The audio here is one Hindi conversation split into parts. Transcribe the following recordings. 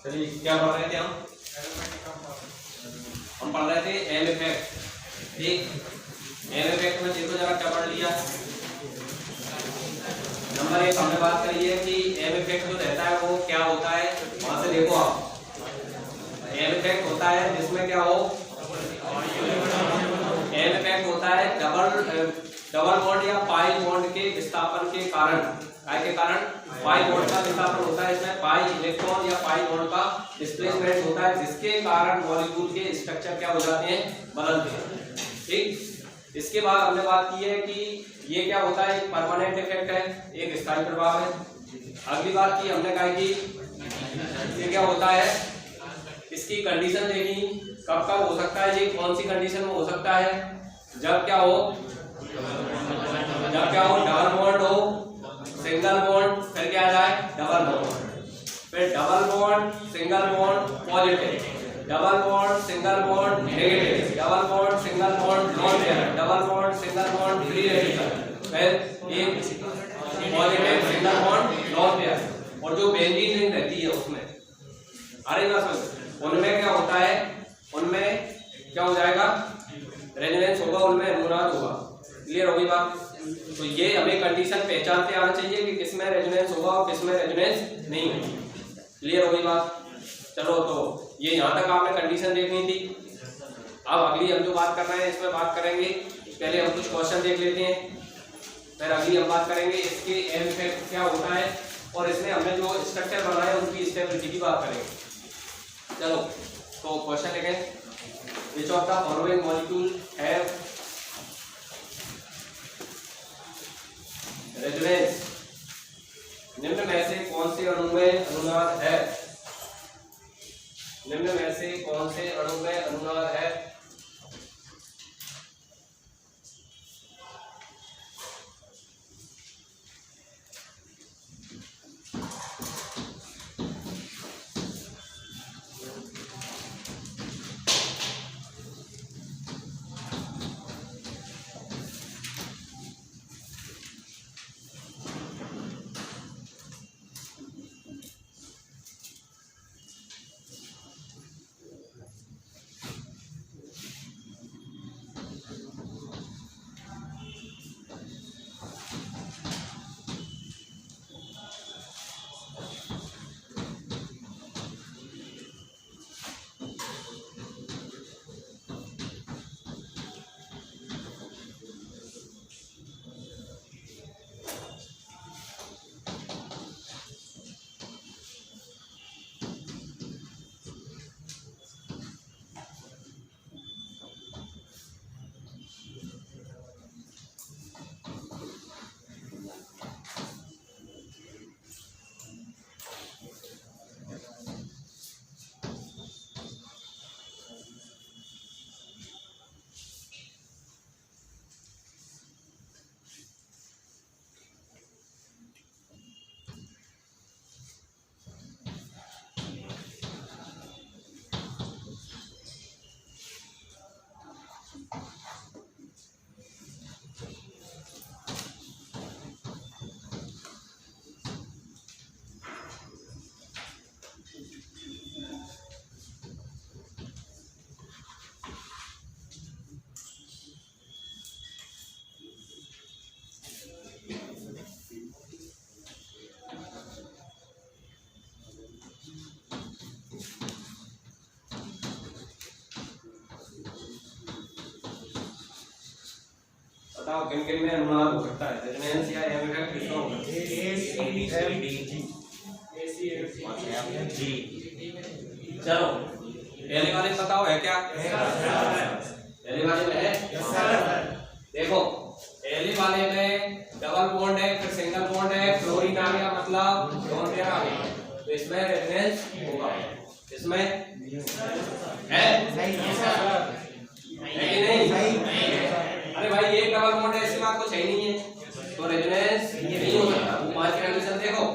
चलिए क्या पढ़ रहे थे हम पढ़ रहे थे एम इफेक्ट। ठीक, एम इफेक्ट में देखो जरा क्या पढ़ लिया। नंबर 1 हमने बात करी है कि एम इफेक्ट जो रहता है वो क्या होता है। वहां से देखो आप, एम इफेक्ट होता है जिसमें क्या हो, एम इफेक्ट होता है डबल बॉन्ड या पाई बॉन्ड के विस्थापन के कारण, पाई बॉन्ड का विस्थापन होता है। इसमें पाई इलेक्ट्रॉन या पाई बॉन्ड का डिस्प्लेसमेंट होता है, जिसके कारण मॉलिक्यूल के स्ट्रक्चर क्या हो जाते हैं, बदलते हैं। ठीक, इसके बाद हमने बात की है कि ये क्या होता है, एक परमानेंट इफेक्ट है, एक स्थायी प्रभाव है। अगली बात की हमने कहा कि ये क्या होता है, इसकी कंडीशन देखी, कब कब हो सकता है, ये कौन सी कंडीशन में हो सकता है, जब क्या हो डबल बॉन्ड हो, सिंगल बॉन्ड, फिर क्या आ जाए डबल बॉन्ड, फिर double bond single bond positive, double bond single bond negative, double bond single bond non pair, double bond single bond free radical, फिर एक positive single bond non pair. और जो बेंजीन रिंग रहती है उसमें, अरे ना समझ, उनमें क्या होता है, उनमें क्या हो जाएगा, रेजोनेंस होगा, उनमें अनुनाद होगा। क्लियर होगी बात। तो ये हमें कंडीशन पहचानते आना चाहिए कि किसमें रेजोनेंस होगा और किसमें रेजोनेंस नहीं होगी। क्लियर होगी बात। चलो, तो ये यहाँ तक आपने कंडीशन देखनी थी। अब अगली हम जो बात कर रहे हैं इसमें बात करेंगे, पहले हम कुछ क्वेश्चन देख लेते हैं, फिर अगली हम बात करेंगे इसके एम इफेक्ट क्या होता है और इसमें हमने जो स्ट्रक्चर बनाया है उनकी स्टेबिलिटी की बात करेंगे। चलो, तो क्वेश्चन देखें, which of the following molecule have resonance, निम्न में से कौन से अणु में अनुनाद है, निम्न में से कौन से अणु में अनुनाद है। बताओ किन किन में अनुनाद हो सकता है, रेजोनेंस या एम इफेक्ट किसका होगा। चलो, पहले वाले बताओ है क्या, पहले वाले में है। देखो, पहले वाले में डबल बॉन्ड है, फिर सिंगल बॉन्ड है, फ्लोरीन आ गया, मतलब नॉन पेयर आ गया, तो इसमें रेजोनेंस होगा। इसमें है कि नहीं? अरे भाई, एक डबल बॉन्ड है, इसके बाद कुछ है नहीं है, तो रेजोनेंस नहीं हो सकता। वो 5 कंडीशन देखो,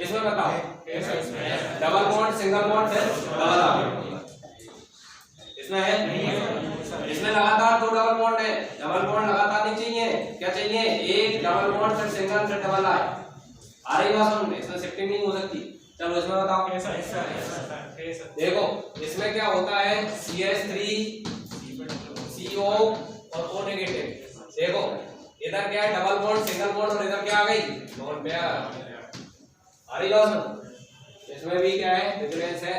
इसमें बताओ, डबल बॉन्ड सिंगल बॉन्ड फिर डबल आ गया, इसमें है, इसमें लगातार 2 डबल बॉन्ड है, डबल बॉन्ड लगातार नहीं चाहिए, क्या चाहिए, एक डबल बॉन्ड फिर सिंगल फिर डबल आए, आ रही बात समझ में? इसमें शिफ्टिंग नहीं हो सकती। चलो इसमें बताओ कैसा। देखो इसमें क्या होता है, CH3 CO और O नेगेटिव। देखो इधर क्या है, डबल बॉन्ड सिंगल बॉन्ड, और इधर क्या आ गई, नॉन पेयर। आ रही बात समझ? इसमें भी क्या है, डिफरेंस है।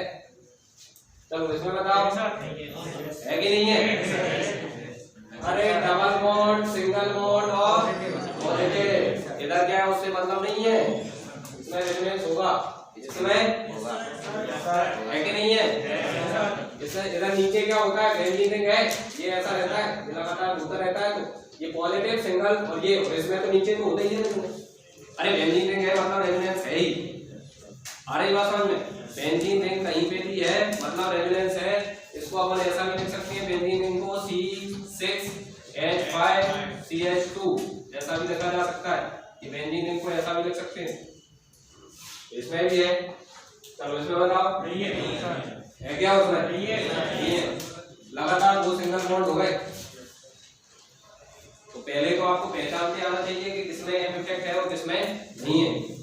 चलो इसमें बताओ है कि नहीं है? अरे डबल बॉन्ड सिंगल बॉन्ड और पॉजिटिव, इधर क्या है उससे मतलब नहीं है, इसमें डिफरेंस होगा, इसमें है कि नहीं है? इसमें इधर नीचे क्या होता है, बेंजीन है, ये ऐसा रहता है, लगातार होता रहता है, तो ये पॉजिटिव सिंगल और ये, और इसमें तो नीचे तो होता ही है। अरे बेंजीन है मतलब रेजोनेंस है ही। आ रही बात समझ में? बेंजीन रिंग कहीं पे भी है मतलब रेजोनेंस है। इसको अपन ऐसा भी लिख सकते हैं, बेंजीन रिंग को C6H5CH2 ऐसा भी लिखा जा सकता है, कि बेंजीन रिंग को ऐसा भी लिख सकते हैं। इसमें भी है। चलो इसमें बताओ है क्या उसमें? नहीं है। लगातार दो सिंगल बॉन्ड हो गए, तो पहले तो आपको पहचानते आना चाहिए कि किसमें एफ इफेक्ट है और किसमें नहीं है।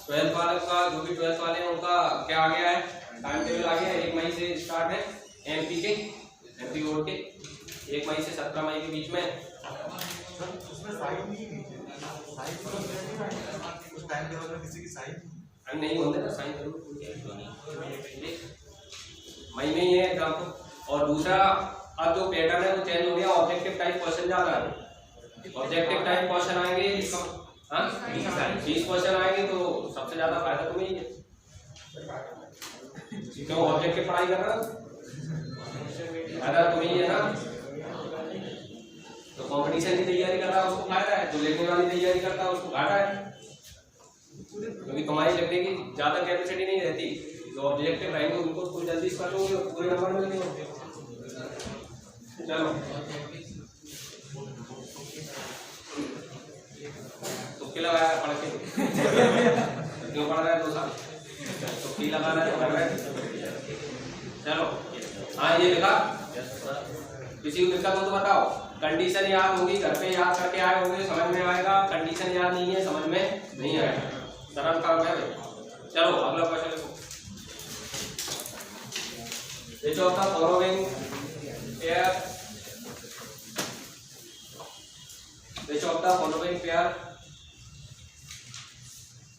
ट्वेल्थ वाले का, जो भी 12th वाले हैं उनका क्या आ गया है, टाइम टेबल आ गया है। 1 मई से स्टार्ट है एमपी बोर्ड के, 1 मई से 17 मई के बीच में। उसमें साइन उस टाइम टेबल में किसी की साइन नहीं होते ना, साइन जरूर मई में ही है एग्जाम को। और दूसरा अब जो पैटर्न है वो चेंज हो गया, ऑब्जेक्टिव टाइप क्वेश्चन ज्यादा है। ऑब्जेक्टिव टाइप क्वेश्चन आएंगे, 20 क्वेश्चन आएंगे, तो सबसे ज्यादा फायदा तुम्हें ही है, क्यों ऑब्जेक्टिव पढ़ाई कर रहा फायदा तुम्हें ही है ना। तो कंपटीशन की तैयारी कर रहा है उसको फायदा है, जो लिखने वाली तैयारी करता है उसको घाटा है, क्योंकि तुम्हारी लिखने की ज्यादा कैपेसिटी नहीं रहती। जो ऑब्जेक्टिव रहेंगे उनको कुछ जल्दी कर लोगे, पूरे नंबर मिलेंगे। चलो तुक्के लगाया पढ़ के क्यों पढ़ रहा है 2 साल, तुक्की लगा रहा है तो कर रहा है। चलो हाँ ये लिखा, किसी को दिक्कत हो तो बताओ। कंडीशन याद होगी, घर पे याद करके आए होंगे, समझ में आएगा। कंडीशन याद नहीं है, समझ में नहीं आएगा, सरल काम है भाई। चलो अगला क्वेश्चन लिखो। Which of the following pair, which of the following pair,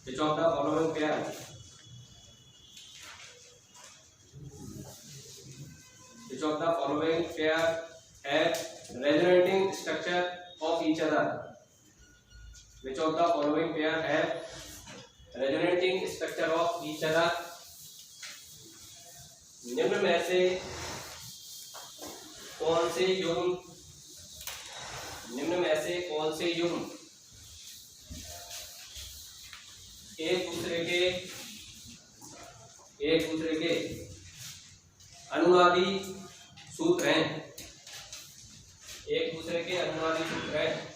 which of the following pair which of the following pair have resonating structure of each other? Which of the following pair have resonating structure of each other? निम्न में से कौन से युग्म, निम्न में से कौन से युग्म एक दूसरे के अनुनादी सूत्र हैं, एक दूसरे के अनुनादी सूत्र हैं?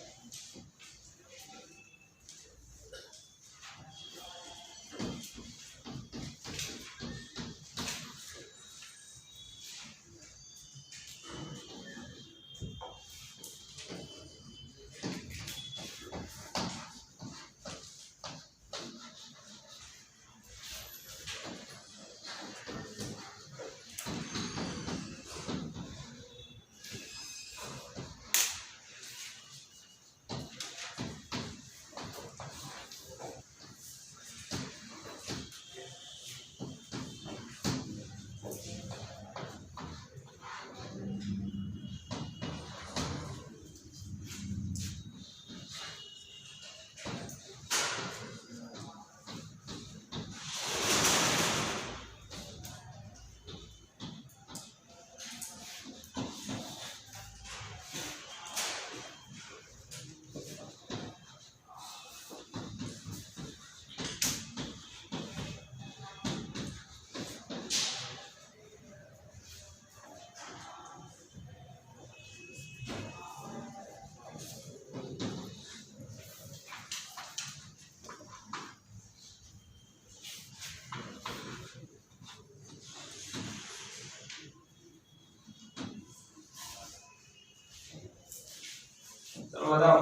तो बताओ।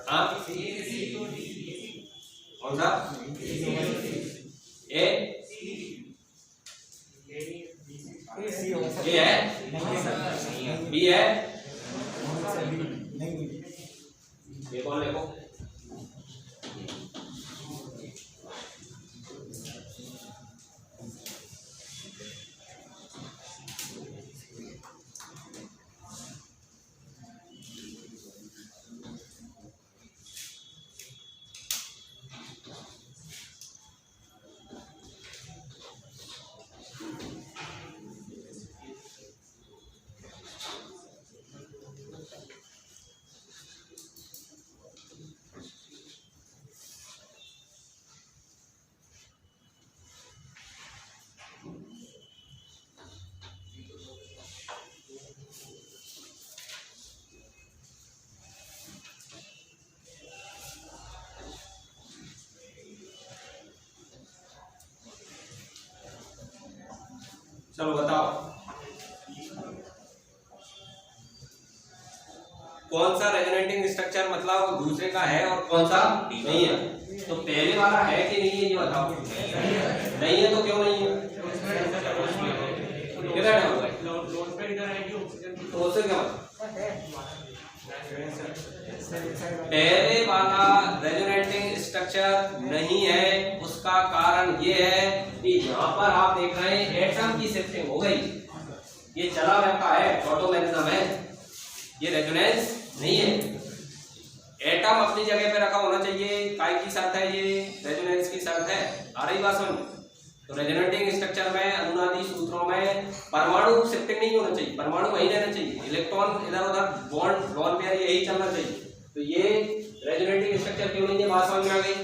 हाँ कौन सा ए है बी है ये कौन लिखो चलो बताओ कौन सा रेजोनेटिंग स्ट्रक्चर मतलब दूसरे का है और कौन सा नहीं है। तो पहले वाला है कि नहीं है ये बताओ। नहीं है तो क्यों नहीं है किधर है तो उससे क्या पहले वाला रेजोनेटिंग स्ट्रक्चर नहीं है। उसका कारण ये है कि यहाँ पर आप देख रहे हैं एटम की शिफ्टिंग हो गई। ये चला रहता है ऑटोमेटिज्म है ये रेजोनेंस नहीं है। एटम अपनी जगह पे रखा होना चाहिए। काय की शर्त है ये रेजोनेंस की शर्त है। आ रही बात समझ। तो रेजोनेटिंग स्ट्रक्चर में अनुनादी सूत्रों में परमाणु शिफ्टिंग नहीं होना चाहिए। परमाणु वही रहना चाहिए। इलेक्ट्रॉन इधर उधर बॉन्ड लोन पेयर यही चलना चाहिए। तो ये रेजोनेटिंग स्ट्रक्चर क्यों नहीं है बात समझ में आ गई।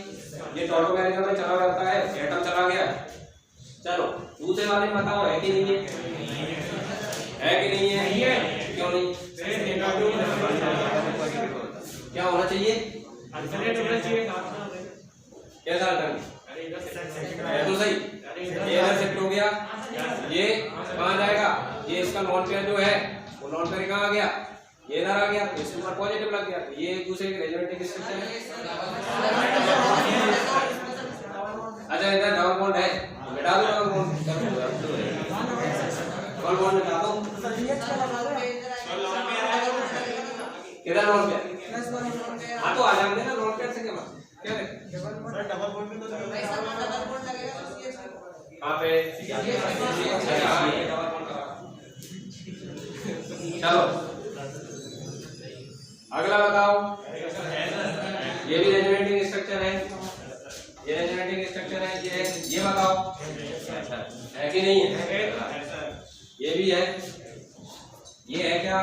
ये ऑटोमेटिज्म में चला रहता है एटम चला गया। चलो दूसरे वाले में बताओ है कि नहीं है कि नहीं है क्यों नहीं क्या होना चाहिए कैसा तो सही ये इधर शिफ्ट हो गया। ये कहाँ जाएगा ये इसका नॉन पेयर जो है वो नॉन पेयर कहाँ आ गया ये इधर आ गया तो इसके ऊपर पॉजिटिव लग गया। तो ये एक दूसरे के रेजोनेटिंग स्ट्रक्चर है। अच्छा इधर डबल बॉन्ड है मिटा दो डबल बॉन्ड मिटा दो किधर नॉन पेयर हाँ तो आ जाएंगे ना नॉन पेयर से क्या बात क्या है डबल बॉन्ड में तो कहाँ पे चलो अगला बताओ। ये भी रेजोनेटिंग स्ट्रक्चर है। ये रेजोनेटिंग स्ट्रक्चर है ये बताओ है कि नहीं है। ये भी है ये है क्या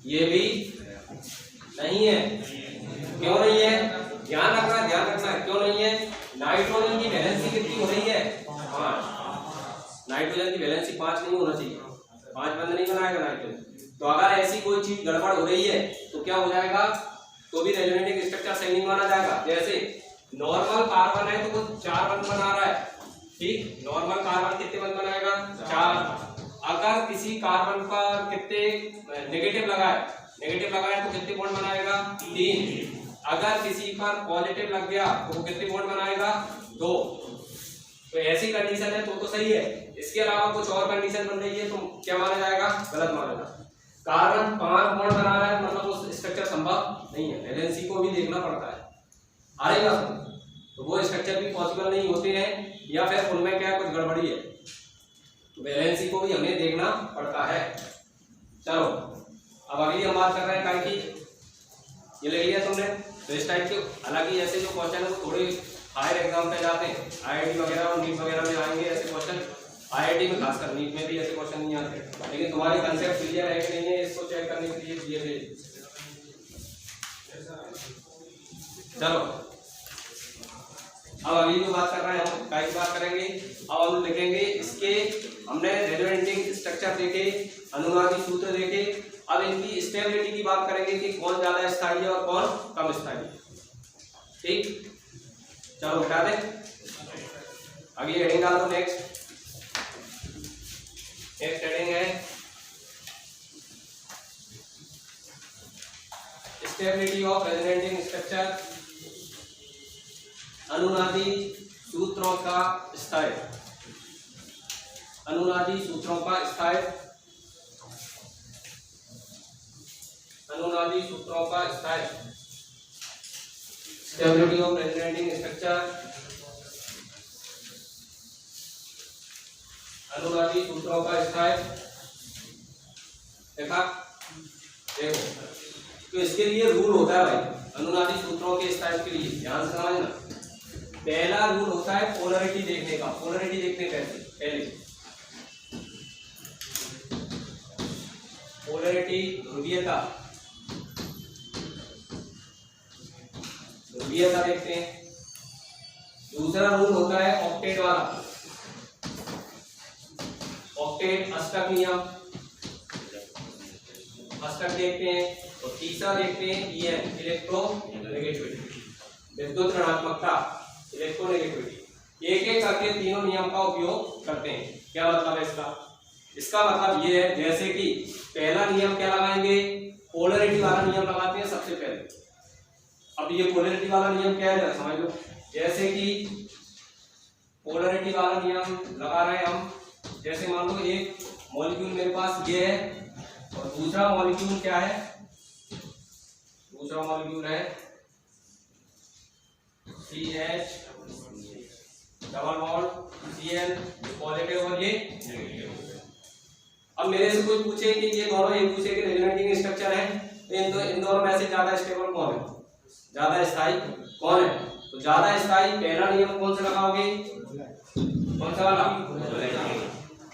ये भी नहीं है। क्यों नहीं है ध्यान रखना है क्यों नहीं है। नाइट्रोजन की वैलेंसी कितनी हो रही है 5। नाइट्रोजन की वैलेंसी 5 नहीं होना चाहिए। 5 बंद नहीं बनाएगा नाइट्रोजन। तो अगर ऐसी कोई चीज गड़बड़ हो रही है तो क्या हो जाएगा तो भी रेजोनेटिंग स्ट्रक्चर सही नहीं माना जाएगा। जैसे नॉर्मल कार्बन है तो वो 4 बंद बना रहा है ठीक। नॉर्मल कार्बन कितने बंद बनाएगा 4। अगर किसी कार्बन पर कितने नेगेटिव लगाए तो कितने बॉन्ड बनाएगा 3। अगर किसी पर पॉजिटिव लग गया तो वो कितने बॉन्ड बनाएगा 2। तो ऐसी कंडीशन है तो सही है। इसके अलावा कुछ और कंडीशन बन रही है तो क्या माना जाएगा गलत माना जाएगा। कार्बन 5 बॉन्ड बना रहा है मतलब उस स्ट्रक्चर संभव नहीं है। वैलेंसी को भी देखना पड़ता है। आ रही बात तो वो स्ट्रक्चर भी पॉसिबल नहीं होते हैं या फिर उनमें क्या कुछ गड़बड़ी है तो वैलेंसी को भी हमें देखना पड़ता है। चलो अब अगली हम बात कर रहे हैं काय की। ये ले लिया तुमने तो इस टाइप के हालांकि ऐसे जो क्वेश्चन है वो थोड़े हायर एग्जाम पे जाते हैं। आईआईटी वगैरह और नीट वगैरह में आएंगे ऐसे क्वेश्चन। आईआईटी में खासकर नीट में भी ऐसे क्वेश्चन नहीं आते। लेकिन तुम्हारे कंसेप्ट क्लियर है कि नहीं है इसको चेक करने के लिए दिए थे। चलो अब अगली जो बात कर रहे हैं हम काय की बात करेंगे। अब हम लिखेंगे इसके हमने रेजोनेटिंग स्ट्रक्चर देखे अनुनादी सूत्र देखे। अब इनकी स्टेबिलिटी की बात करेंगे कि कौन ज्यादा स्थायी है और कौन कम स्थायी है ठीक। चलो बता दें अगली हेडिंग डाल दो नेक्स्ट। नेक्स्ट हेडिंग है स्टेबिलिटी ऑफ रेजोनेटिंग स्ट्रक्चर, अनुनादी सूत्रों का स्थायित्व, अनुनादी सूत्रों का स्थायित्व, अनुनादी सूत्रों का स्थायित्व, स्टेबिलिटी ऑफ रेजोनेटिंग स्ट्रक्चर, अनुनादी सूत्रों का स्थायित्व। देखा, देखो तो इसके लिए रूल होता है भाई, अनुनादी सूत्रों के स्थायित्व के लिए ध्यान से समझना। पहला रूल होता है पोलरिटी देखने का। पोलरिटी देखने कैसे, पहले पोलरिटी ध्रुवीयता, ध्रुवीयता देखते हैं। दूसरा रूल होता है ऑक्टेट वाला, ऑक्टेट अष्टक नियम, अष्टक देखते हैं। और तीसरा देखते हैं ईएन, इलेक्ट्रोनेगेटिविटी, विद्युत ऋणात्मकता, इलेक्ट्रोनेगेटिविटी। एक एक करके तीनों नियम का उपयोग करते हैं। क्या मतलब है इसका? इसका मतलब ये है, जैसे कि पहला नियम क्या लगाएंगे, पोलरिटी वाला नियम लगाते हैं सबसे पहले। अब ये पोलरिटी वाला नियम क्या है जरा समझ लो। जैसे कि पोलरिटी वाला नियम लगा रहे हैं हम, जैसे मान लो एक मॉलिक्यूल मेरे पास ये है और दूसरा मॉलिक्यूल क्या है, दूसरा मॉलिक्यूल है CH double bond Cl positive और ये नेगेटिव। अब मेरे से कोई पूछे कि ये दोनों एक दूसरे के रेजोनेटिंग स्ट्रक्चर है, तो इन दोनों में से ज्यादा स्टेबल कौन है, ज्यादा स्थायी कौन है? तो ज्यादा स्थायी पहला नियम कौन सा लगाओगे, कौन सा वाला,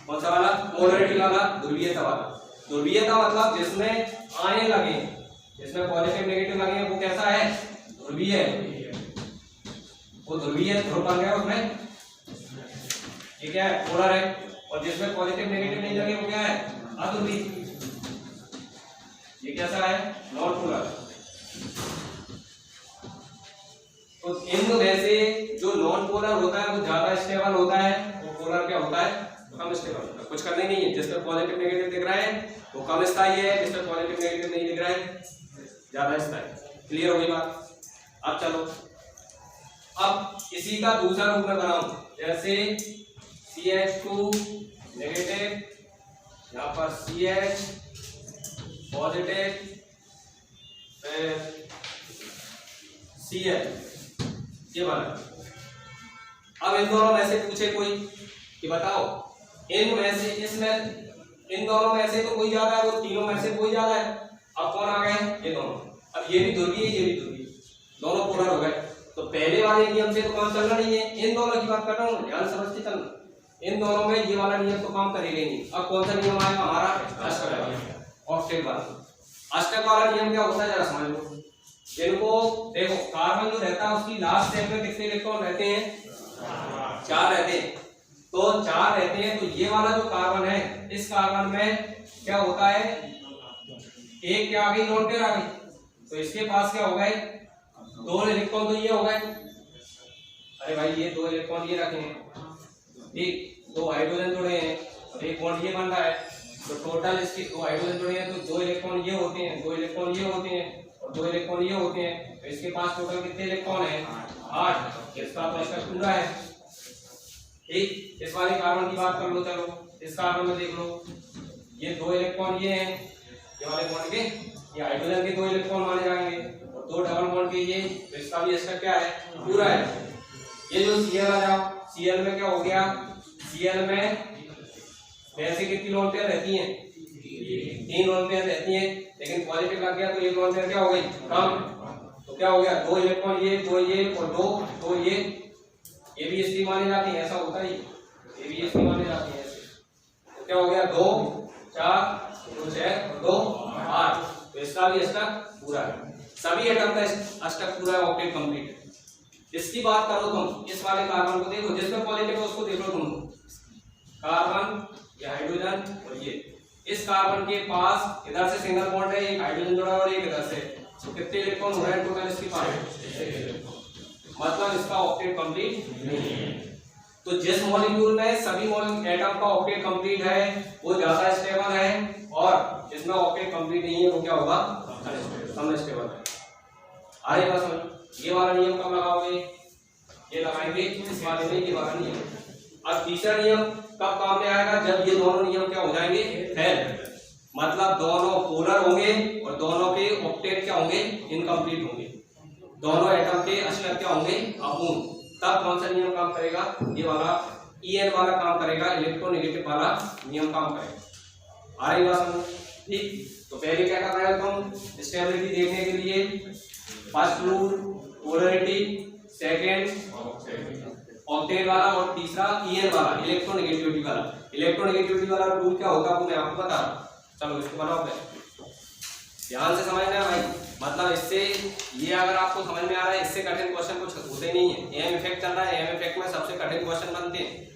कौन सा वाला, पोलरिटी वाला, ध्रुवीयता वाला। ध्रुवीयता मतलब जिसमें आयन लगे, जिसमें पॉजिटिव नेगेटिव लगे, वो कैसा है, ध्रुवीय है। वो ध्रुवीय ध्रुव बन गया उसमें, ये क्या है, पोलर है। और जिसमें पॉजिटिव नेगेटिव नहीं लगे वो क्या है, अध्रुवीय। ये कैसा है, नॉन पोलर। तो इन में से जो नॉन पोलर होता है वो ज्यादा स्टेबल होता है, वो पोलर क्या होता है, कम स्टेबल होता है। कुछ करने नहीं है, जिसमें पॉजिटिव नेगेटिव दिख रहा है वो कम स्थायी है, जिसमें पॉजिटिव नेगेटिव नहीं दिख रहा है ज्यादा स्थायी। क्लियर हो गई बात? अब चलो, अब इसी का दूसरा रूप में बनाऊं, जैसे CH2 नेगेटिव, यहाँ पर CH पॉजिटिव, फिर Cl, ये बना। अब इन दोनों में से पूछे कोई कि बताओ इन में से, इसमें इन दोनों में से तो कोई ज्यादा है, वो तीनों में से कोई ज्यादा है। अब कौन आ गए, ये दोनों। अब ये भी ध्रुवीय, ये भी ध्रुवीय, दोनों पोलर हो गए। तो पहले वाले नियम से तो काम चलना नहीं है, इन दोनों की बात कर रहा हूँ, ध्यान समझ के चलना। इन दोनों में ये वाला नियम तो काम करेगा ही नहीं। अब कौन सा नियम आएगा हमारा, अष्टक वाला, ऑक्टेट वाला। अष्टक वाला नियम क्या होता है जरा समझ लो। इनको देखो, कार्बन जो रहता है उसकी लास्ट स्टेप में कितने इलेक्ट्रॉन रहते हैं, 4 रहते हैं। तो 4 रहते हैं, तो ये वाला जो कार्बन है, इस कार्बन में क्या होता है, एक क्या आ गई, नॉन पेयर आ गई। तो इसके पास क्या हो गए, 2 इलेक्ट्रॉन तो ये हो गए। अरे भाई ये 2 इलेक्ट्रॉन ये रखे हैं, ठीक, 2 हाइड्रोजन जुड़े हैं और एक बॉन्ड ये बन रहा है। तो टोटल इसके 2 हाइड्रोजन जुड़े हैं, तो 2 इलेक्ट्रॉन ये होते हैं, 2 इलेक्ट्रॉन ये होते हैं और 2 इलेक्ट्रॉन ये होते हैं। तो इसके पास टोटल कितने इलेक्ट्रॉन हैं, 8। इसका तो इसका पूरा है, ठीक। इस वाले कार्बन की बात कर लो, चलो इस कार्बन में देख लो, ये 2 इलेक्ट्रॉन ये हैं, ये वाले बॉन्ड के, ये हाइड्रोजन के 2 इलेक्ट्रॉन माने जाएंगे और 2 डबल बॉन्ड के ये, तो इसका भी इसका क्या है, पूरा है। ये जो Cl आ जाओ, Cl में क्या हो गया, Cl में वैसे कितनी लोन पेयर रहती हैं, 3 लोन पेयर रहती हैं, लेकिन पॉजिटिव लग गया तो एक लोन पेयर क्या हो गई, कम। तो क्या हो गया, 2 इलेक्ट्रॉन ये, 2 ये और 2 ये भी इसकी मानी जाती है, ऐसा होता ही, ये भी इसकी मानी जाती है ऐसे। तो क्या हो गया, 2 4 2 6 और 2 8। तो इसका भी अष्टक पूरा है, सभी एटम का अष्टक पूरा है, ऑक्टेट कंप्लीट है। इसकी बात करो तुम, इस वाले कार्बन को देखो, जिसमें पॉजिटिव है उसको देखो तुम, कार्बन, ये हाइड्रोजन और ये। इस कार्बन के पास इधर से सिंगल बॉन्ड है, एक हाइड्रोजन जुड़ा और एक इधर से, तो कितने इलेक्ट्रॉन हो रहे हैं टोटल इसके पास, मतलब इसका ऑक्टेट कंप्लीट नहीं है। तो तो जिस मॉलिक्यूल में सभी एटम का ऑक्टेट कंप्लीट है वो ज्यादा स्टेबल है, और जिसमें ऑक्टेट कंप्लीट नहीं है वो क्या होगा, कम स्टेबल है। आगे बात समझ, ये वाला नियम कब लगाओगे, ये लगाएंगे इस वाले में, ये वाला नियम। अब तीसरा नियम कब काम में आएगा, जब ये दोनों नियम क्या हो जाएंगे, फेल, मतलब दोनों पोलर होंगे और दोनों के ऑक्टेट क्या होंगे, इनकम्प्लीट होंगे, दोनों एटम के अशनक क्या होंगे, अपूर्ण। तब कौन सा नियम काम करेगा, ये वाला EN वाला काम करेगा, इलेक्ट्रोनेगेटिव वाला नियम काम करेगा। आ रही बात समझ, ठीक। तो पहले क्या कर रहे हो तुम, स्टेबिलिटी देखने के लिए first rule polarity, second octet वाला, और तीसरा EN वाला इलेक्ट्रोनेगेटिविटी वाला। इलेक्ट्रोनेगेटिविटी वाला रूल क्या होगा वो मैं आपको बता रहा हूं, चलो इसको बनाओ पहले, ध्यान से समझना भाई। मतलब इससे ये अगर आपको समझ में आ रहा है, इससे कठिन क्वेश्चन कुछ होते नहीं है। एम इफेक्ट चल रहा है, एम इफेक्ट में सबसे कठिन क्वेश्चन बनते हैं।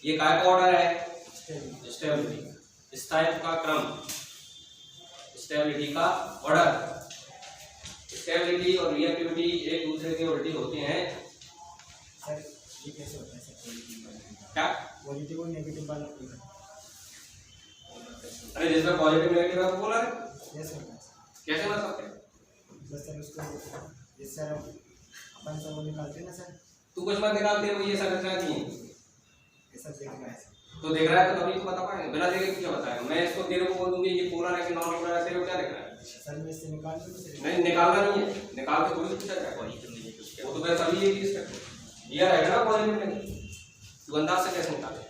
ये काय का ऑर्डर है, स्टेबिलिटी, इस टाइप का क्रम, स्टेबिलिटी का ऑर्डर। स्टेबिलिटी और रिएक्टिविटी एक दूसरे के उल्टी होते हैं। सर ये कैसे होता है सर, क्या पॉजिटिव और नेगेटिव वाला? अरे जिसमें पॉजिटिव नेगेटिव है वो बोला है, कैसे होता है कैसे बता सकते हैं? बस सर उसको ये सर अपन सब वो निकालते हैं ना सर, तू कुछ मत निकालते हो, ये संरचना नहीं है ये सब देख रहा है सर। तो देख रहा है तो तभी तो बता पाएंगे, बिना देखे क्या बताएगा। मैं इसको तेरे को बोल दूंगी ये पोलर है कि नॉन पोलर है, तेरे को क्या देख रहा है? सर मैं इससे निकाल दूँ सर? नहीं निकालना नहीं है, निकाल के थोड़ी पूछा जाएगा, वो तो मैं सभी एक चीज करते ये रहेगा ना पॉजिटिव नेगेटिव, तू अंदाज से कैसे निकाले।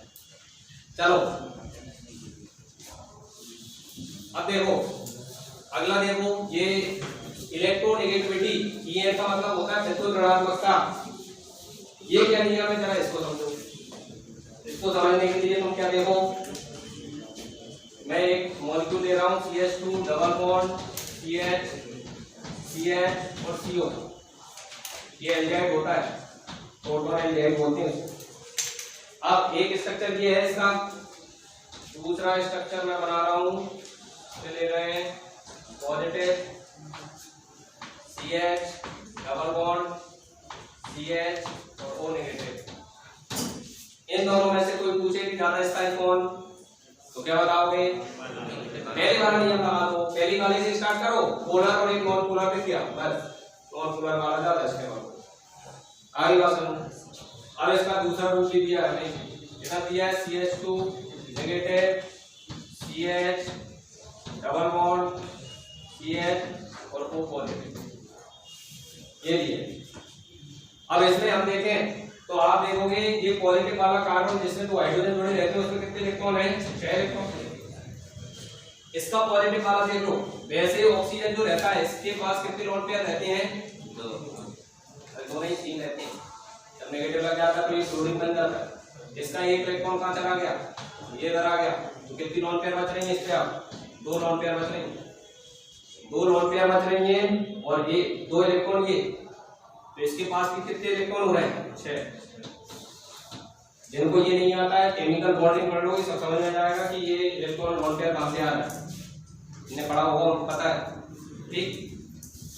चलो अब देखो अगला, देखो ये इलेक्ट्रोनेगेटिविटी, ये का मतलब होता है बिल्कुल ऋणात्मकता। ये क्या नियम है, जरा इसको समझो। इसको समझने के लिए तुम क्या देखो, मैं एक मॉलिक्यूल ले रहा हूँ CH2 double bond CH CH और CO। ये एल्डिहाइड होता है, प्रोटॉन एल्डिहाइड बोलते हैं उसको। अब एक स्ट्रक्चर ये है इसका, दूसरा स्ट्रक्चर मैं बना रहा हूँ, ले रहे हैं positive CH double bond CH और O नेगेटिव। इन दोनों में से कोई पूछे कि ज्यादा स्थायी कौन, तो क्या बताओगे? पहले वाला नियम लगा दो, पहली वाले से स्टार्ट करो, पोलर और एक नॉन पोलर पे किया, बस नॉन पोलर वाला ज्यादा स्टेबल। आगे बात सुनो, अब इसका दूसरा रूप भी दिया है, कितना दिया है? CH2 negative CH double bond CH और O पॉजिटिव, ये दिए। अब इसमें हम देखें तो आप देखोगे ये पॉजिटिव वाला कार्बन जिसमें दो हाइड्रोजन जुड़े रहते हैं उसमें कितने इलेक्ट्रॉन है? 6 इलेक्ट्रॉन। इसका पॉजिटिव वाला देख लो, वैसे ऑक्सीजन जो रहता है इसके पास कितने लोन पेयर रहते हैं? 2 नहीं 3 रहते हैं। जब नेगेटिव लग जाता है तो ये क्लोरीन बन जाता है। इसका एक इलेक्ट्रॉन कहाँ चला गया? ये इधर आ गया, तो कितनी लोन पेयर बच रही है इस पे? आप 2 लोन पेयर बच रही है, 2 लोन पेयर बच रही है, और ये 2 इलेक्ट्रॉन ये तो इसके पास भी कितने इलेक्ट्रॉन हो रहे हैं? 6। जिनको ये नहीं आता है केमिकल बॉन्डिंग पढ़ लो, सब समझ में जाएगा कि ये इलेक्ट्रॉन बॉन्ड पेयर कहां से आ रहा है, इन्हें पढ़ा होगा, उनको पता है। ठीक,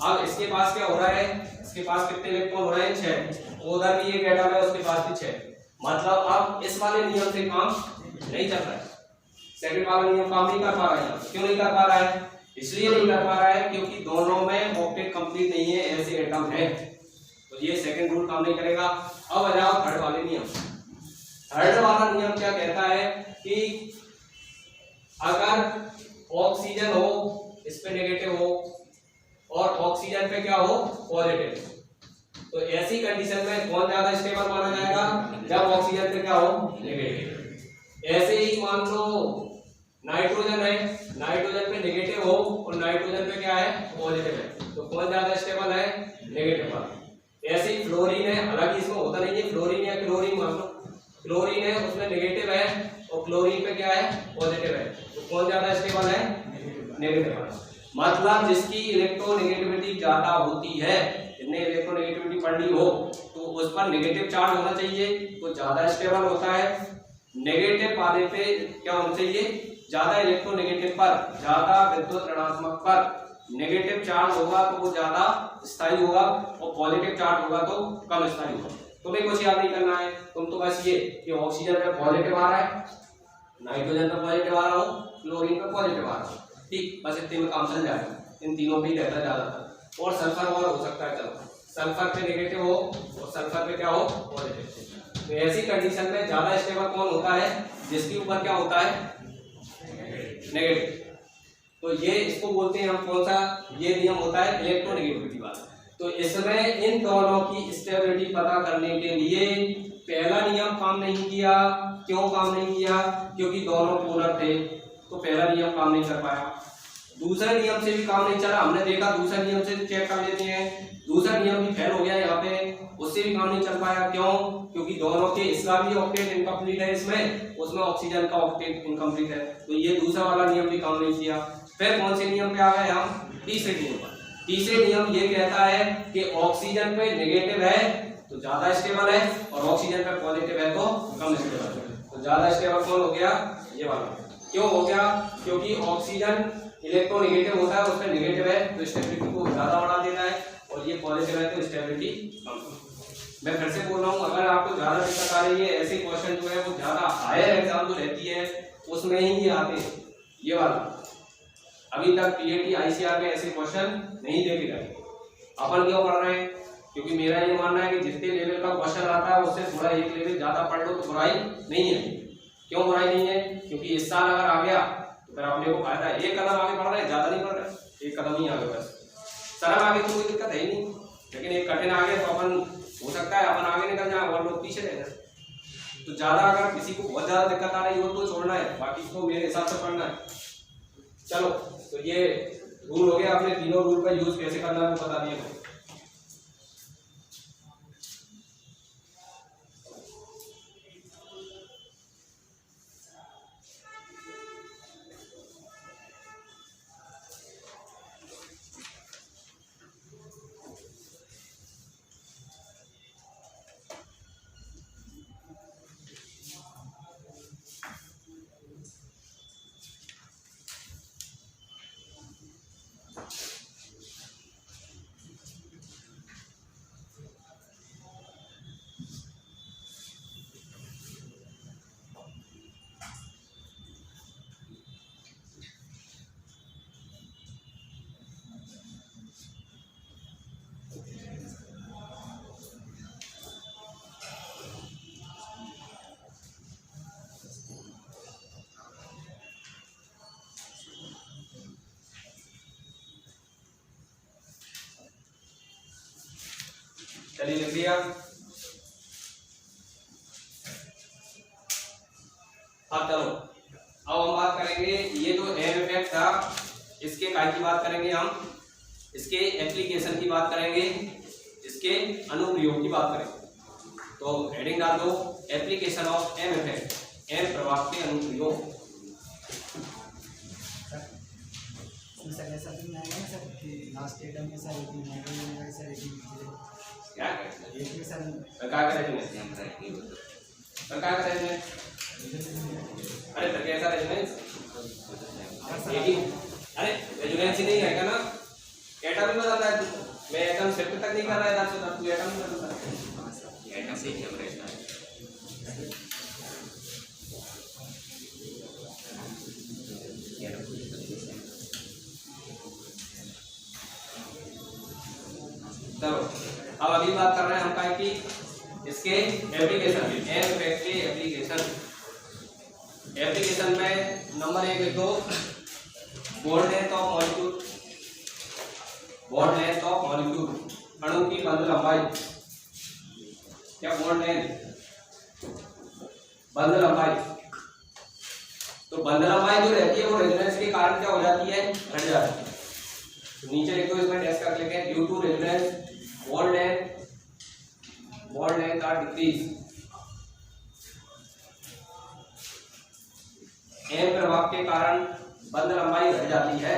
अब इसके पास क्या हो रहा है, इसके पास कितने इलेक्ट्रॉन हो रहे हैं? 6। उधर भी एक एटम है, उसके पास भी 6। मतलब अब इस वाले नियम से काम नहीं चल रहा है, सेकंड वाला नियम काम नहीं कर पा रहा है। क्यों नहीं कर पा रहा है? इसलिए नहीं कर पा रहा है क्योंकि दोनों में ऑक्टेट कंप्लीट नहीं है, ऐसे एटम है, तो ये सेकंड रूल काम नहीं करेगा। अब आ जाओ थर्ड वाले नियम। थर्ड वाला नियम क्या कहता है कि अगर ऑक्सीजन हो, इस पे नेगेटिव हो और ऑक्सीजन पे क्या हो, पॉजिटिव, तो ऐसी कंडीशन में कौन ज्यादा स्टेबल माना जाएगा? जब ऑक्सीजन पे क्या हो, नेगेटिव। ऐसे ही मान लो नाइट्रोजन है, नाइट्रोजन पे नेगेटिव हो और नाइट्रोजन पे क्या है, पॉजिटिव है, तो कौन ज्यादा स्टेबल है? नेगेटिव वाला। ऐसे ही फ्लोरीन है, हालांकि इसमें होता नहीं है, फ्लोरीन या क्लोरीन मान लो, क्लोरीन है उसमें नेगेटिव है और क्लोरीन पे क्या है, पॉजिटिव है, तो कौन ज्यादा स्टेबल है? नेगेटिव वाला। मतलब जिसकी इलेक्ट्रोनेगेटिविटी ज्यादा होती है, जितने इलेक्ट्रोनेगेटिविटी पढ़नी हो तो उस पर नेगेटिव चार्ज होना चाहिए, तो ज्यादा स्टेबल होता है। नेगेटिव वाले पे क्या होना चाहिए? ज्यादा इलेक्ट्रोनेगेटिव पर, ज्यादा विद्युत ऋणात्मक पर नेगेटिव चार्ज होगा तो वो ज्यादा स्थायी होगा और पॉजिटिव चार्ज होगा तो कम स्थायी होगा। तुम्हें कुछ याद नहीं करना है, तुम तो बस ये कि ऑक्सीजन पे पॉजिटिव आ रहा है, नाइट्रोजन पे पॉजिटिव आ रहा हो, क्लोरीन पे पॉजिटिव आ रहा हो, ठीक, बस इतने में काम चल जाएगा। इन तीनों पे ही रहता ज्यादातर, और सल्फर और हो सकता है, चलो सल्फर पे नेगेटिव हो और सल्फर पे क्या हो, पॉजिटिव। तो ऐसी कंडीशन में ज्यादा स्टेबल कौन होता है? जिसके ऊपर क्या होता है, नेगेटिव। तो ये इसको बोलते हैं हम कौन सा? ये नियम होता है इलेक्ट्रोनेगेटिविटी वाला। तो इसमें इन दोनों की स्टेबिलिटी पता करने के लिए पहला नियम काम नहीं किया। क्यों काम नहीं किया? क्योंकि दोनों पोलर थे, तो पहला नियम काम नहीं कर पाया। दूसरे नियम से भी काम नहीं चला, हमने देखा दूसरे नियम से चेक कर लेते हैं, दूसरा नियम भी फेल हो गया यहाँ पे, उससे भी काम नहीं चल पाया। क्यों? क्योंकि दोनों के, इसका भी ऑक्टेट इनकम्प्लीट है, इसमें उसमें ऑक्सीजन का ऑक्टेट इनकम्प्लीट है, तो ये दूसरा वाला नियम भी काम नहीं किया। फिर कौन से नियम पे आ गए हम? तीसरे नियम पर। तीसरे नियम ये कहता है कि ऑक्सीजन पे नेगेटिव है तो ज्यादा स्टेबल है और ऑक्सीजन पे पॉजिटिव है तो कम स्टेबल है। तो ज्यादा स्टेबल कौन हो गया? ये वाला। क्यों हो गया? क्योंकि ऑक्सीजन इलेक्ट्रोनेगेटिव होता है, उसमें नेगेटिव है तो स्टेबिलिटी को ज्यादा बढ़ा देता है, और ये पॉजिटिव है तो स्टेबिलिटी कम। मैं फिर से बोल रहा हूँ, अगर आपको ज्यादा दिक्कत आ रही है, ऐसे क्वेश्चन जो है वो ज्यादा हायर एग्जाम जो रहती है उसमें ही ये आते हैं, ये वाला। अभी तक पीएटी आईसीआर में ऐसे क्वेश्चन नहीं देखे गए। अपन क्यों पढ़ रहे हैं? क्योंकि मेरा ये मानना है कि जितने लेवल का क्वेश्चन आता है उससे थोड़ा एक लेवल ज्यादा पढ़ लो तो बुराई नहीं है। क्यों बुराई नहीं है? क्योंकि इस साल अगर आ गया तो फिर अपने को फायदा है। एक कदम आगे बढ़ रहे हैं, ज्यादा नहीं बढ़ रहे, एक कदम ही आगे, बस सरल आगे तो कोई दिक्कत है ही नहीं, लेकिन एक कठिन आगे तो अपन हो सकता है अपन आगे निकल जाए और लोग पीछे रह जाए। तो ज्यादा अगर किसी को बहुत ज्यादा दिक्कत आ रही हो तो छोड़ना है, बाकी तो मेरे हिसाब से पढ़ना है। चलो, तो ये रूल हो गया, आपने तीनों रूल का यूज कैसे करना है वो बता दिया। चलिए लिख लिया। अब चलो, अब हम बात करेंगे, ये जो एम इफेक्ट था इसके काय की बात करेंगे हम, इसके एप्लीकेशन की बात करेंगे, इसके अनुप्रयोग की बात करेंगे। तो हेडिंग डाल दो, application of M effect, M प्रभाव के अनुप्रयोग। सर ऐसा तो नहीं आएगा ना सर कि लास्ट एटम में सर 18 नाइट्रोजन में सर 18 क्या करें एजुकेशन तो क्या करें तो क्या करें अरे तो कैसा रेजोनेंस अरे रेजोनेंस ही नहीं है क्या ना एटम ही बताता है तू मैं एटम शिफ्ट तक नहीं कर रहा है तो तू एटम ही बताता है एटम से क्या रहता है चलो अब अगली बात कर रहे हैं हम क्या कि इसके एप्लीकेशन एफ के एप्लीकेशन में नंबर 1 लिखो बॉन्ड लेंथ ऑफ मॉलिक्यूल अणु की बंध लंबाई क्या बॉन्ड लेंथ बंध लंबाई तो बंध लंबाई जो रहती है वो रेजोनेंस के कारण क्या हो जाती है घट जाती है तो नीचे लिखो इसमें डैश कर लिखे due to resonance bond length are decrease M प्रभाव के कारण बंध लंबाई घट जाती है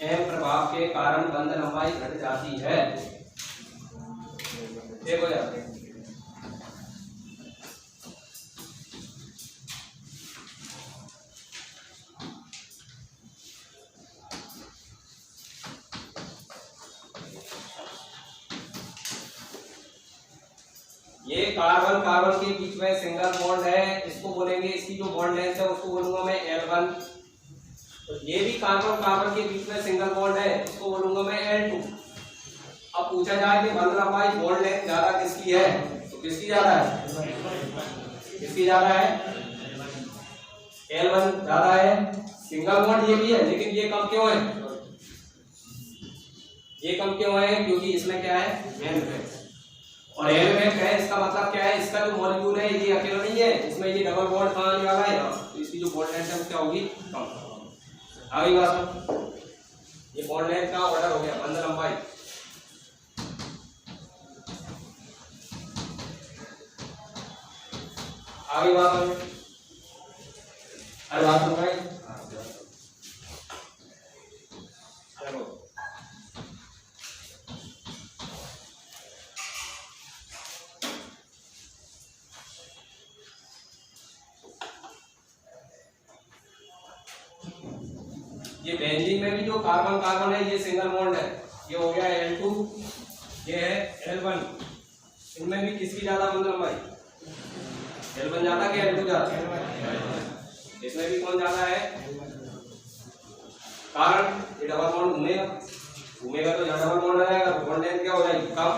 एम प्रभाव के कारण बंध लंबाई घट जाती है देखो यार ये कार्बन कार्बन के बीच में सिंगल बॉन्ड है इसको बोलेंगे इसकी जो बॉन्ड लेंथ है उसको बोलूंगा मैं L1 तो ये भी कार्बन कार्बन के बीच में सिंगल बॉन्ड है इसको बोलूंगा मैं L2 अब पूछा जाए कि बंध लंबाई बॉन्ड लेंथ ज्यादा किसकी है तो किसकी ज्यादा है किसकी ज्यादा है L1 ज्यादा है सिंगल बॉन्ड ये भी है लेकिन ये कम क्यों है ये कम क्यों है क्योंकि इसमें क्या है N है और एल में क्या है इसका मतलब क्या है इसका जो मॉलिक्यूल है ये अकेला नहीं है इसमें ये डबल बॉन्ड कहां आने वाला है तो इसकी जो बॉन्ड लेंथ है वो क्या होगी कम आगे बात ये बॉन्ड लेंथ का ऑर्डर हो गया बंध लंबाई आगे बात अरे बात सुन रहे चलो ये बेंजीन में भी जो कार्बन कार्बन है ये सिंगल बॉन्ड है ये हो गया L2 ये है L1 इनमें भी किसकी ज्यादा बंध लंबाई L1 ज्यादा कि L2 ज्यादा इसमें भी कौन ज्यादा है कारण ये डबल बॉन्ड घूमेगा तो ज्यादा डबल बॉन्ड रहेगा तो बॉन्ड लेंथ क्या हो जाएगी कम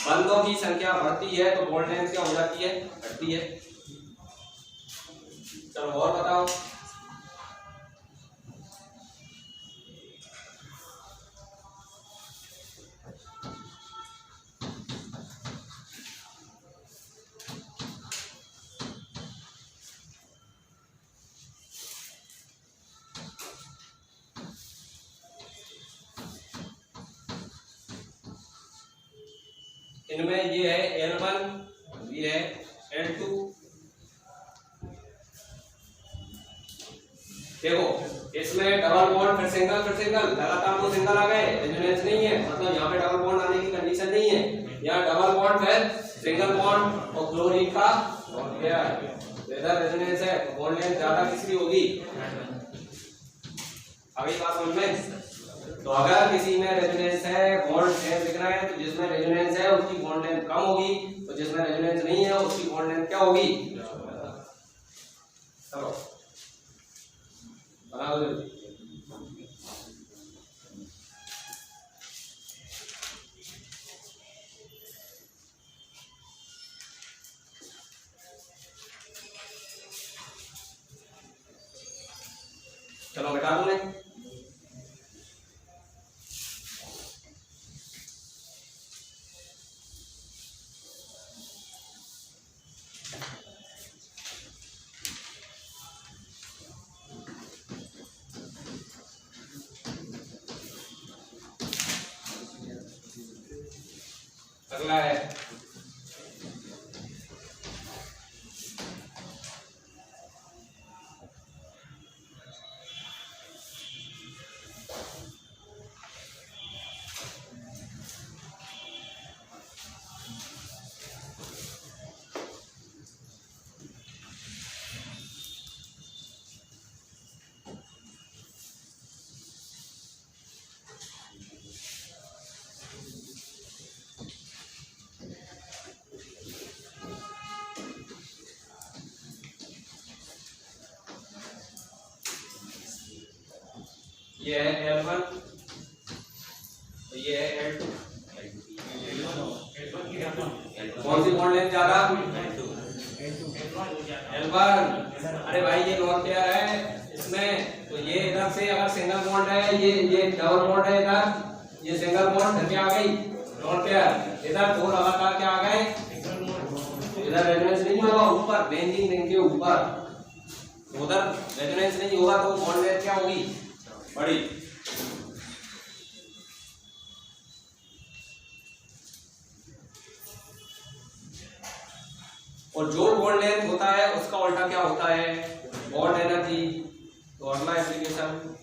बंधों की संख्या बढ़ती है तो बॉन्ड लेंथ क्या हो जाती है घटती है चलो और बताओ इनमें ये है L1 ये है L2 देखो इसमें डबल बॉन्ड फिर सिंगल लगातार तो सिंगल आ गए रेजोनेंस नहीं है मतलब यहाँ पे डबल बॉन्ड आने की कंडीशन नहीं है यहाँ डबल बॉन्ड फिर सिंगल बॉन्ड और क्लोरीन का क्या वेदर रेजोनेंस है तो बॉन्ड लेंथ ज्यादा किसकी होगी अगली बात समझ में तो अगर किसी में रेजोनेंस है बॉन्ड लेंथ लिखना है तो जिसमें रेजोनेंस है उसकी बॉन्ड लेंथ कम होगी तो जिसमें रेजोनेंस नहीं है उसकी बॉन्ड लेंथ क्या होगी चलो बना दो चलो बेटा दूं अगला है ये है L1, तो ये है L2। कौन सी बॉन्ड लेंथ ज्यादा? L1। अरे भाई ये लॉन्ग पेयर है इसमें, तो ये इधर से अगर सिंगल बॉन्ड है, ये डबल बॉन्ड है, इधर ये सिंगल बॉन्ड फिर क्या आ गई लॉन्ग पेयर, इधर दो लगातार क्या आ गए, इधर रेजोनेंस नहीं होगा ऊपर बेंजिंग रिंग के ऊपर, तो उधर रेजोनेंस नहीं होगा तो बॉन्ड लेंथ क्या होगी बड़ी। और जो बॉन्ड लेंथ होता है उसका उल्टा क्या होता है, बॉन्ड एनर्जी। तो अगला एप्लीकेशन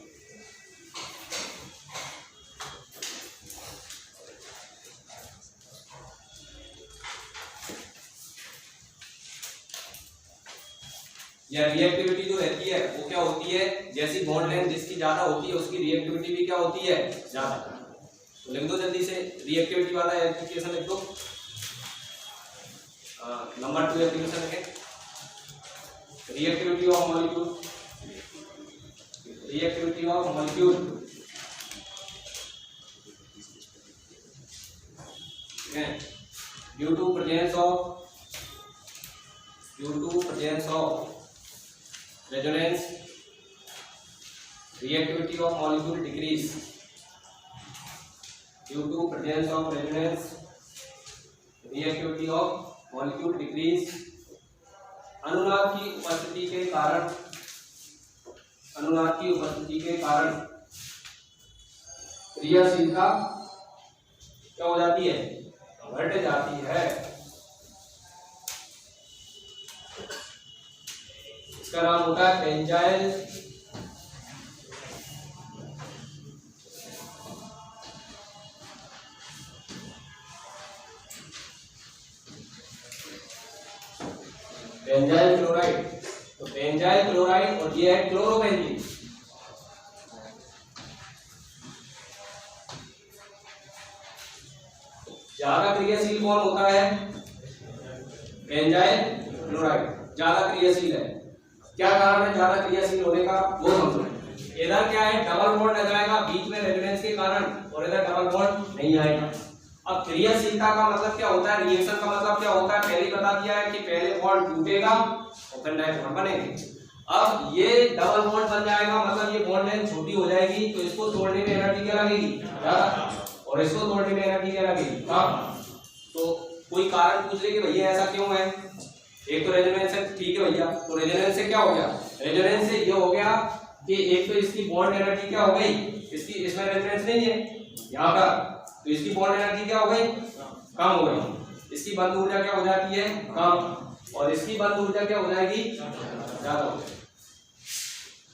या रिएक्टिविटी जो रहती है वो क्या होती है, जैसी बॉन्ड लेंथ जिसकी ज्यादा होती है उसकी रिएक्टिविटी भी क्या होती है ज्यादा। तो लिख दो जल्दी से रिएक्टिविटी वाला एप्लीकेशन लिख दो, नंबर 2 एप्लीकेशन है reactivity of molecule, reactivity of molecule. Due to presence of resonance reactivity of molecule decrease, due to presence of resonance reactivity of molecule decrease। अनुनाद की उपस्थिति के कारण क्रियाशीलता क्या हो जाती है, घट जाती है। इसका नाम होता है बेंजाइल क्लोराइड। तो बेंजाइल क्लोराइड और ये है क्लोरोबेंजीन। ज्यादा क्रियाशील कौन होता है, बेंजाइल क्लोराइड ज्यादा क्रियाशील है। क्या कारण है ज्यादा क्रियाशील होने का, वो समझो। इधर क्या है, डबल बॉन्ड आ जाएगा बीच में रेजोनेंस के कारण, और इधर डबल बॉन्ड नहीं आएगा। अब क्रियाशीलता का मतलब क्या होता है, रिएक्शन का मतलब क्या होता है, पहले ही बता दिया है कि पहले बॉन्ड टूटेगा और फिर नए बॉन्ड बनेंगे। अब ये डबल बॉन्ड बन जाएगा, मतलब ये बॉन्ड लेंथ छोटी हो जाएगी, तो इसको तोड़ने में एनर्जी क्या लगेगी ज्यादा, और इसको तोड़ने में एनर्जी क्या लगेगी कम। तो कोई कारण पूछ ले कि भैया ऐसा क्यों है, एक तो रेजोनेंस है, ठीक है भैया, तो रेजोनेंस से क्या हो गया, रेजोनेंस से ये हो गया कि एक तो इसकी बॉन्ड एनर्जी क्या हो गई, इसकी इसमें रेजोनेंस नहीं है यहाँ पर, तो इसकी बॉन्ड एनर्जी क्या हो गई, कम हो गई। इसकी बंद ऊर्जा क्या हो जाती है, कम, और इसकी बंद ऊर्जा क्या हो जाएगी, ज्यादा हो जाएगी।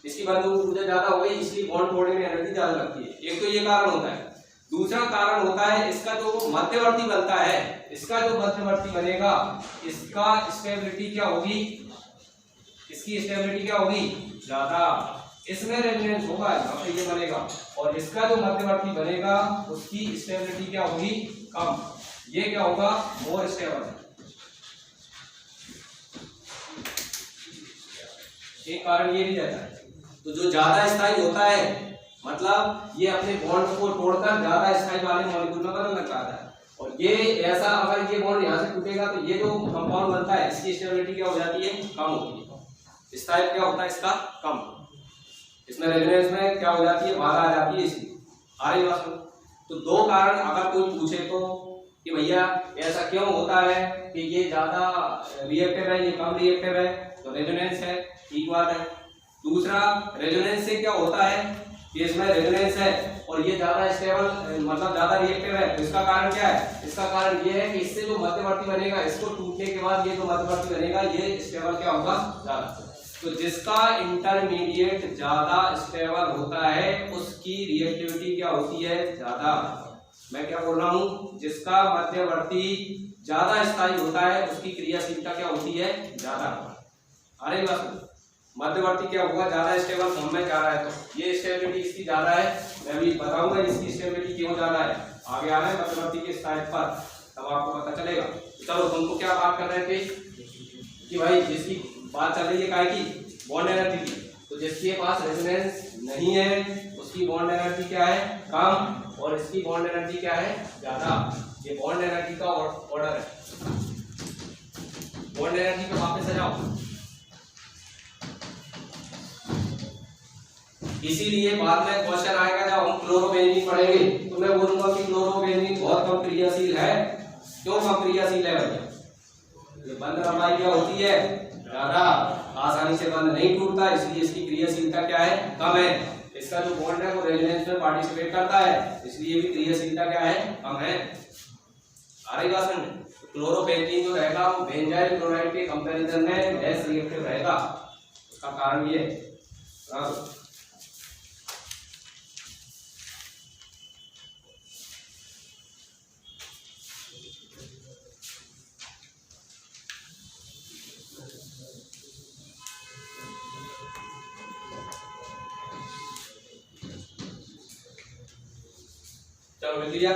इसकी बंद ऊर्जा ज्यादा हो गई, इसलिए बॉन्ड तोड़ने में एनर्जी ज्यादा लगती है। एक तो ये कारण होता है। दूसरा कारण होता है इसका जो मध्यवर्ती बनता है, इसका जो मध्यवर्ती बनेगा, इसका स्टेबिलिटी क्या होगी, इसकी स्टेबिलिटी क्या होगी ज्यादा, इसमें रेजोनेंस होगा, यहाँ पे ये बनेगा, और इसका जो मध्यवर्ती बनेगा उसकी स्टेबिलिटी क्या होगी कम, ये क्या होगा मोर स्टेबल है। एक कारण ये भी रहता है। तो जो ज्यादा स्थायी होता है, मतलब ये अपने बॉन्ड को तोड़कर ज्यादा स्थायी वाले मॉलिक्यूल में बदलना चाहता है, और ये ऐसा अगर ये बॉन्ड यहाँ से टूटेगा तो ये जो कंपाउंड बनता है इसकी स्टेबिलिटी क्या हो जाती है, कम होती है, स्थायित्व क्या होता है इसका कम, इसमें रेजोनेंस में क्या हो जाती है, बाधा आ जाती है इसकी। आ रही बात। तो दो कारण अगर कोई पूछे तो कि भैया ऐसा क्यों होता है कि ये ज्यादा रिएक्टिव है, ये कम रिएक्टिव है, तो रेजोनेंस है, ठीक बात है। दूसरा, रेजोनेंस से क्या होता है कि इसमें रेजोनेंस है और ये ज्यादा स्टेबल, मतलब ज्यादा रिएक्टिव है, तो इसका कारण क्या है, इसका कारण ये है कि इससे जो मध्यवर्ती बनेगा, इसको टूटने के बाद ये जो मध्यवर्ती बनेगा ये स्टेबल क्या होगा ज्यादा। तो जिसका इंटरमीडिएट ज्यादा स्टेबल होता है उसकी रिएक्टिविटी क्या होती है ज्यादा। मैं क्या बोल रहा हूँ, जिसका मध्यवर्ती ज्यादा स्थायी होता है उसकी क्रियाशीलता क्या होती है ज्यादा। अरे बस मध्यवर्ती क्या होगा ज्यादा स्टेबल फॉर्म में जा रहा है, तो ये स्टेबिलिटी इसकी ज्यादा है, मैं अभी बताऊंगा इसकी स्टेबिलिटी क्यों ज्यादा है, आगे आ रहा है मध्यवर्ती के स्थायित्व पर, तब आपको पता चलेगा। चलो तुमको क्या बात कर रहे थे कि भाई जिसकी बात चल रही है काय की, बॉन्ड एनर्जी की, तो जिसके पास रेजोनेंस नहीं है उसकी बॉन्ड एनर्जी क्या है, कम, और इसकी बॉन्ड एनर्जी क्या है, ज्यादा। ये बॉन्ड एनर्जी का ऑर्डर है। बॉन्ड एनर्जी पे वापस आ जाओ। इसीलिए बाद में क्वेश्चन आएगा जब हम क्लोरोबेंजीन पढ़ेंगे तो मैं बोलूंगा कि क्लोरोबेंजीन बहुत कम क्रियाशील है। क्यों कम क्रियाशील है भैया? ये बंद लंबाई क्या होती है, ज्यादा, आसानी से बंद नहीं टूटता, इसलिए इसकी क्रियाशीलता क्या है, कम है। इसका जो बॉन्ड है वो रेजोनेंस में पार्टिसिपेट करता है, इसलिए भी क्रियाशीलता क्या है, कम है। आ रही बात समझ? क्लोरोबेंजीन जो रहेगा वो बेंजाइल क्लोराइड के कंपैरिजन में लेस रिएक्टिव रहेगा। उसका कारण ये चलो मिल लिया।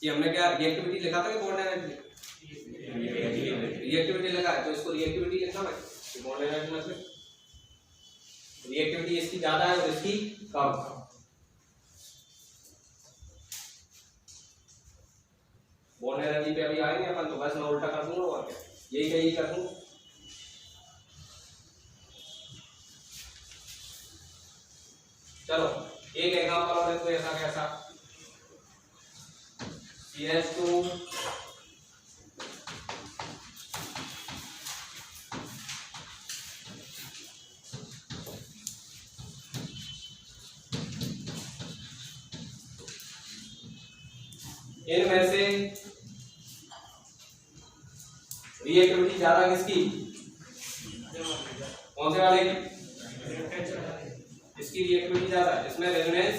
ये हमने क्या रिएक्टिविटी लिखा था कि बॉन्ड एनर्जी? रिएक्टिविटी लिखा है तो इसको रिएक्टिविटी लिखना है, बॉन्ड एनर्जी मतलब रिएक्टिविटी इसकी ज्यादा है और इसकी कम। बॉन्ड एनर्जी पे अभी आएंगे अपन, तो बस मैं उल्टा कर दूंगा और क्या, यही कर दूंगा। चलो एक एग्जांपल और देखो, ऐसा कैसा CH2 इनमें से रिएक्टिविटी ज्यादा किसकी, कौन से वाले की? इसकी रिएक्टिविटी ज्यादा है, इसमें रेजोनेंस,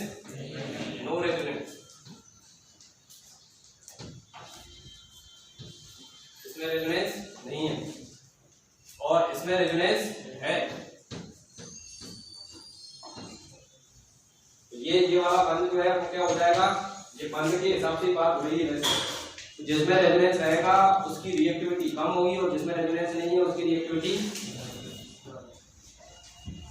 नो रेजोनेंस, इसमें रेजोनेंस नहीं है और इसमें रेजोनेंस है। ये वाला बंद जो है वो क्या हो जाएगा, ये बंद के हिसाब से बात हो रही है। जिसमें रेजोनेंस रहेगा उसकी रिएक्टिविटी कम होगी और जिसमें रेजोनेंस नहीं है उसकी रिएक्टिविटी,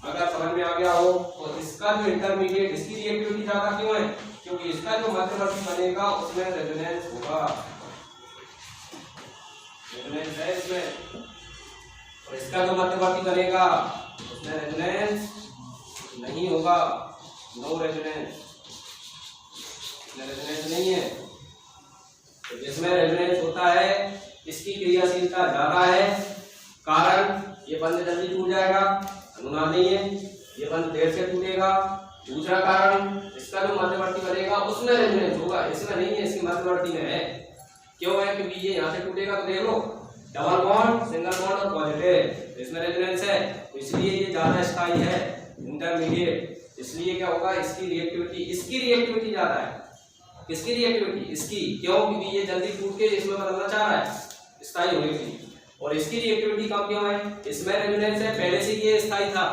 अगर समझ में आ गया हो तो इसका जो इंटरमीडिएट, इसकी रिएक्टिविटी ज्यादा क्यों है, क्योंकि इसका जो मध्यवर्ती बनेगा उसमें रेजोनेंस होगा, रेजोनेंस है इसमें, और इसका जो मध्यवर्ती बनेगा उसमें रेजोनेंस नहीं होगा, नो रेजोनेंस, रेजोनेंस नहीं है। तो जिसमें रेजोनेंस होता है इसकी क्रियाशीलता ज्यादा है, कारण ये बंद जल्दी टूट जाएगा, अनुनाद नहीं है, ये बंद देर से टूटेगा। दूसरा कारण इसका जो मध्यवर्ती बनेगा उसमें रेजोनेंस होगा, इसमें नहीं है, इसकी मध्यवर्ती में है। क्यों है? क्योंकि ये यहाँ से टूटेगा तो देख लो, डबल बॉन्ड, सिंगल बॉन्ड और पॉजिटिव, इसमें रेजोनेंस है, तो इसलिए ये ज्यादा स्थायी है, इंटरमीडिएट। इसलिए क्या होगा, इसकी रिएक्टिविटी ज्यादा है। किसकी रिएक्टिविटी? इसकी। क्यों? क्योंकि ये जल्दी टूट के इसमें बदलना चाह रहा है स्थायी होने के लिए, और इसकी रिएक्टिविटी कम क्यों है? इसमें रेजोनेंस है, पहले से ये स्थायी था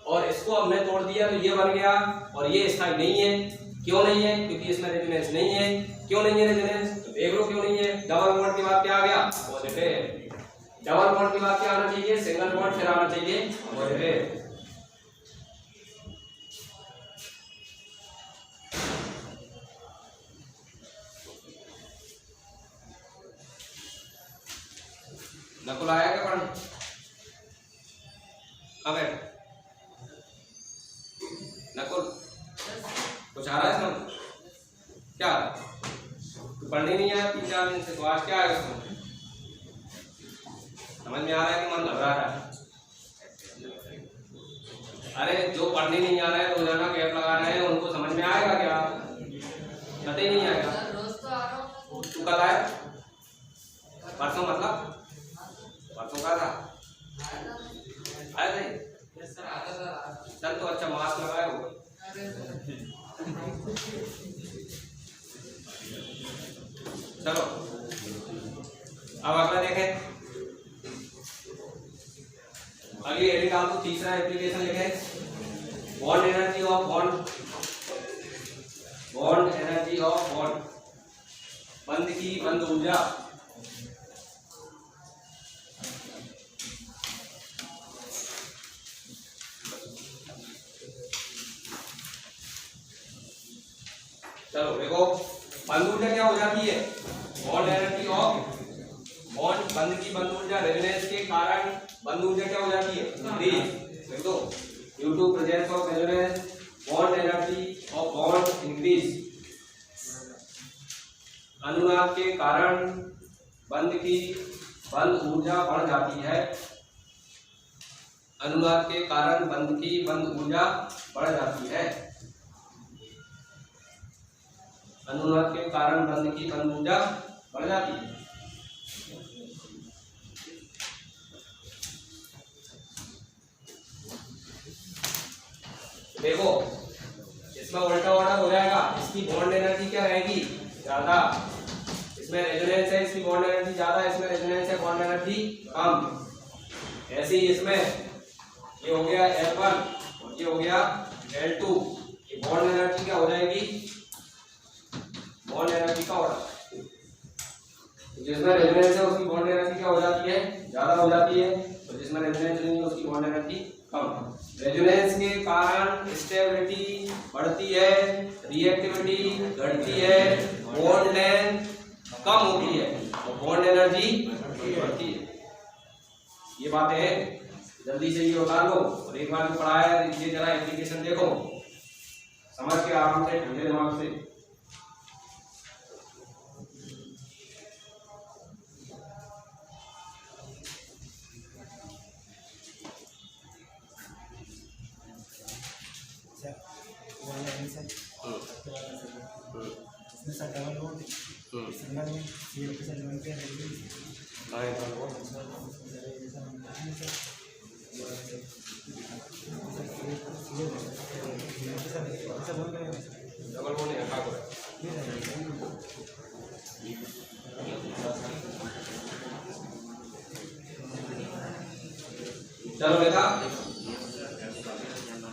और इसको हमने तोड़ दिया तो ये बन गया, और ये स्थायी नहीं है। क्यों नहीं है? क्योंकि इसमें रेजोनेंस नहीं है। क्यों नहीं है रेजोनेंस? तो देख लो क्यों नहीं है। डबल बॉन्ड के बाद क्या आ गया? पॉजिटिव। डबल बॉन्ड के बाद क्या आना चाहिए? सिंगल बॉन्ड, फिर आना चाहिए पॉजिटिव। नकुल आया क्या पढ़ने? कब है नकुल? कुछ आ रहा है समझ? क्या पढ़ने नहीं आया 3-4 दिन से, तो आज क्या आएगा समझ? समझ में आ रहा है कि मन घबरा रहा है? अरे जो पढ़ने नहीं आ रहा है, रोजाना गैप लगा रहे हैं, उनको समझ में आएगा क्या? कतई नहीं आएगा। तू कल आया? परसों मतलब परसों का था? आया थे? चल तो अच्छा, मास्क लगाए हो। चलो अब अगला देखें। अगली हेडिंग आपको तीसरा एप्लीकेशन लिखे, bond energy of bond, bond energy of bond, बंध की बंध ऊर्जा। चलो देखो, बंध ऊर्जा क्या हो जाती है, बॉन्ड एनर्जी ऑफ बॉन्ड, बंध की बंध ऊर्जा रेजोनेंस के कारण बंध ऊर्जा क्या हो जाती है, इंक्रीज। लिख दो, due to presence of resonance bond energy of bond increase. अनुनाद के कारण बंध की बंध ऊर्जा बढ़ जाती है, अनुनाद के कारण बंध की बंध ऊर्जा बढ़ जाती है, अनुनाद के कारण बंध की बंध ऊर्जा बढ़ जाती है। देखो इसमें उल्टा ऑर्डर हो जाएगा, इसकी बॉन्ड एनर्जी क्या रहेगी, ज्यादा, इसमें रेजोनेंस है, इसकी बॉन्ड एनर्जी ज्यादा, इसमें रेजोनेंस है, बॉन्ड एनर्जी कम। ऐसे ही इसमें ये हो गया L1 और ये हो गया L2, ये बॉन्ड एनर्जी क्या हो जाएगी, बॉन्ड एनर्जी का ऑर्डर, जिसमें रेजोनेंस है उसकी बॉन्ड एनर्जी क्या हो जाती है, ज्यादा हो जाती है, और जिसमें रेजोनेंस नहीं है उसकी बॉन्ड एनर्जी कम। रेजोनेंस के कारण स्टेबिलिटी बढ़ती है, रिएक्टिविटी घटती है, बॉन्ड लेंथ कम होती है और बॉन्ड एनर्जी बढ़ती है। ये बातें जल्दी से ये उतार लो और एक बार जो पढ़ा है ये जरा एप्लीकेशन देखो, समझ के आराम से ठंडे दिमाग से। इसमें सर डबल बॉन्ड सिंगल में सीएल के साथ बनते हैं, डबल बॉन्ड है क्या करें। चलो बेटा,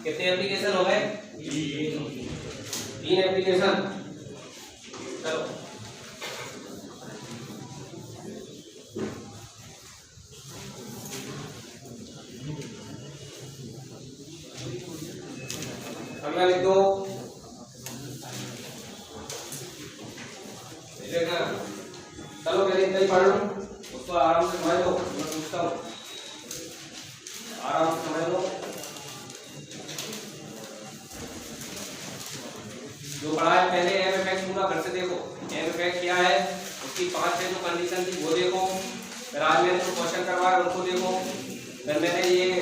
कितने एप्लीकेशन हो गए, 3 एप्लीकेशन। चलो अगला लिख दो, देखना। चलो पहले इतना ही पढ़ लो, उसको आराम से समझ लो, मैं पूछता हूँ, आराम से समझ लो। जो पढ़ा है पहले एम इफेक्ट पूरा घर से देखो, एम इफेक्ट क्या है, उसकी 5 जो कंडीशन थी वो देखो, फिर आज मैंने जो क्वेश्चन करवाया उनको देखो, फिर मैंने ये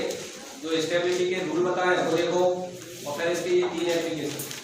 जो स्टेबिलिटी के रूल बताए वो देखो, और फिर इसके ये 3 एप्लीकेशन